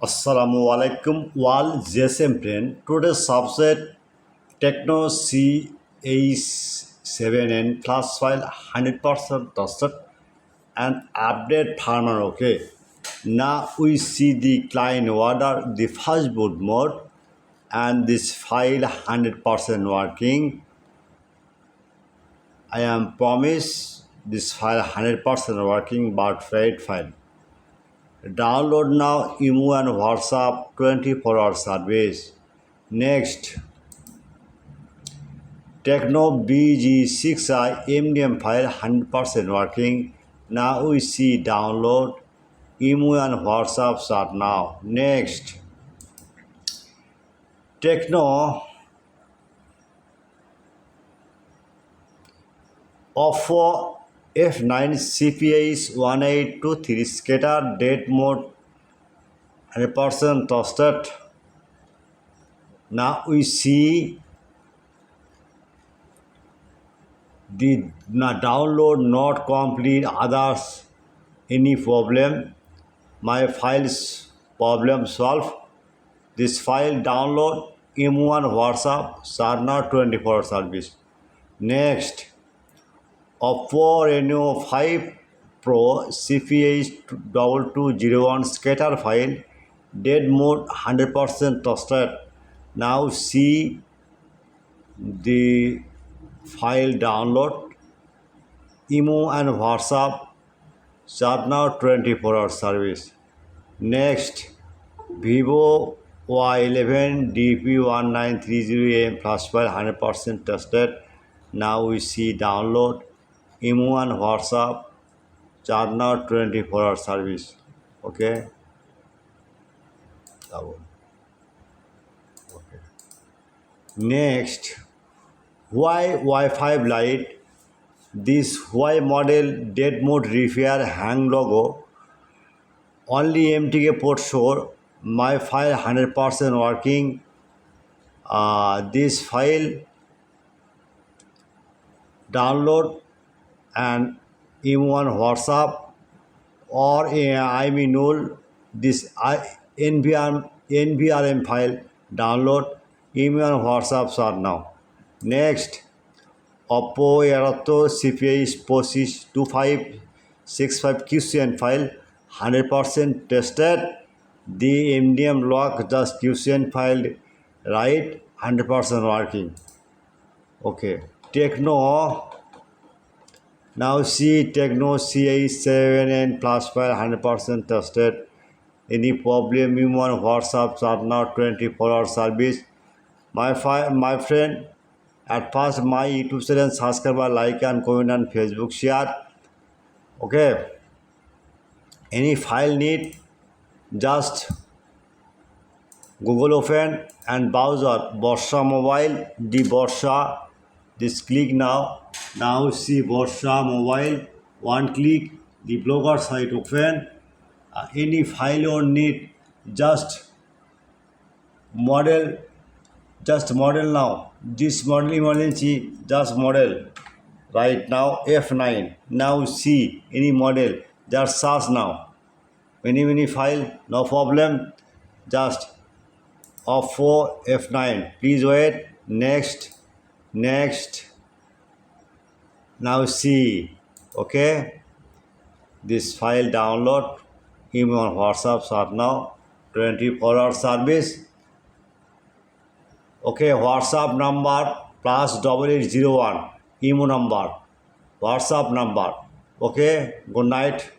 Assalamu alaikum wal GSM friend. Today's subject Techno CH7N plus file 100% trusted and update farmer. Okay. Now we see the client order, the first boot mode, and this file 100% working. I am promised this file 100% working but failed file. Download now IMO and WhatsApp 24-hour service. Next, Techno BG6i MDM file 100% working. Now we see download IMO and WhatsApp start now. Next, Techno Oppo F9 CPIs 1823 scatter date mode 100% trusted. Now we see the download not complete, others any problem. My files problem solved. This file download IMO and WhatsApp Sarna 24 service. Next, Oppo Reno 5 Pro CPH 2201 scatter file dead mode 100% trusted. Now see the file download IMO and WhatsApp start now 24-hour service. Next, Vivo Y11 DP1930AM plus file 100% trusted. Now we see download IMO and WhatsApp start now 24-hour service. Okay. Next, HUAWEI Wi-Fi lite. This HUAWEI model dead mode repair hang logo. Only MTK port show. My file 100% working. This file download and IMO and WhatsApp or I mean null. This NVRM file download IMO and WhatsApp are now. Next, Oppo Aero CPI 2565 QCN file 100% tested. The MDM lock just QCN file right 100% working. Okay. Techno. Now see Techno CH7N plus file 100% tested. Any problem IMO and WhatsApp are now 24-hour service. My friend, at first my YouTube channel subscribe, like and comment and Facebook share. Okay. Any file need, just Google open and browser Borsha mobile, the Borsha. This click now. Now see Borsha mobile. One click, the blogger site open. Any file you need, just model now. This model emergency, just model right now F9. Now see any model, just search now. Many file, no problem. Just Oppo F9. Please wait. Next. Now see. Okay. This file download IMO and WhatsApp are now 24-hour service. Okay, WhatsApp number +8801 IMO number, WhatsApp number. Okay, good night.